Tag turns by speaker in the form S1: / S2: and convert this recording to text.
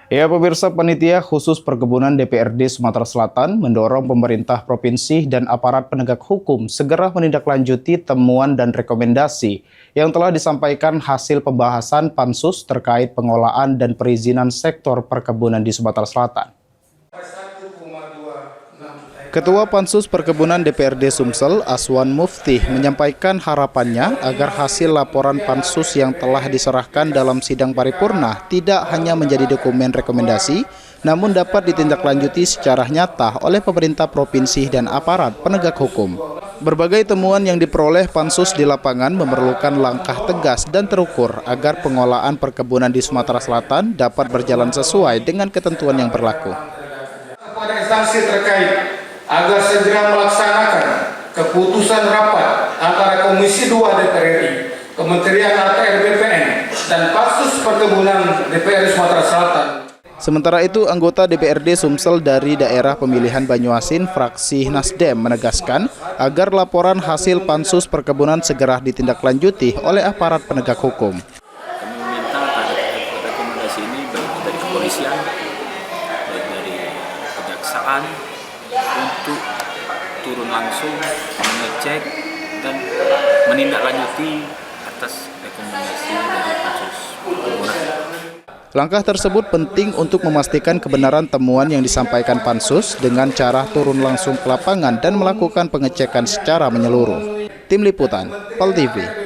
S1: Ya, pemirsa, panitia khusus perkebunan DPRD Sumatera Selatan mendorong pemerintah provinsi dan aparat penegak hukum segera menindaklanjuti temuan dan rekomendasi yang telah disampaikan hasil pembahasan Pansus terkait pengelolaan dan perizinan sektor perkebunan di Sumatera Selatan. Ketua Pansus Perkebunan DPRD Sumsel, Aswan Muftih, menyampaikan harapannya agar hasil laporan Pansus yang telah diserahkan dalam sidang paripurna tidak hanya menjadi dokumen rekomendasi, namun dapat ditindaklanjuti secara nyata oleh pemerintah provinsi dan aparat penegak hukum. Berbagai temuan yang diperoleh Pansus di lapangan memerlukan langkah tegas dan terukur agar pengelolaan perkebunan di Sumatera Selatan dapat berjalan sesuai dengan ketentuan yang berlaku.
S2: Kepada instansi terkait agar segera melaksanakan keputusan rapat antara Komisi 2 DPR RI, Kementerian ATR BPN, dan Pansus Perkebunan DPR Sumatera Selatan.
S1: Sementara itu, anggota DPRD Sumsel dari daerah pemilihan Banyuasin, fraksi Nasdem, menegaskan agar laporan hasil Pansus Perkebunan segera ditindaklanjuti oleh aparat penegak hukum.
S3: Kami meminta pada rekomendasi ini baik dari kepolisian, baik dari kejaksaan, untuk turun langsung mengecek dan menindaklanjuti atas rekomendasi dari Pansus Perkebunan.
S1: Langkah tersebut penting untuk memastikan kebenaran temuan yang disampaikan Pansus dengan cara turun langsung ke lapangan dan melakukan pengecekan secara menyeluruh. Tim Liputan, PAL TV.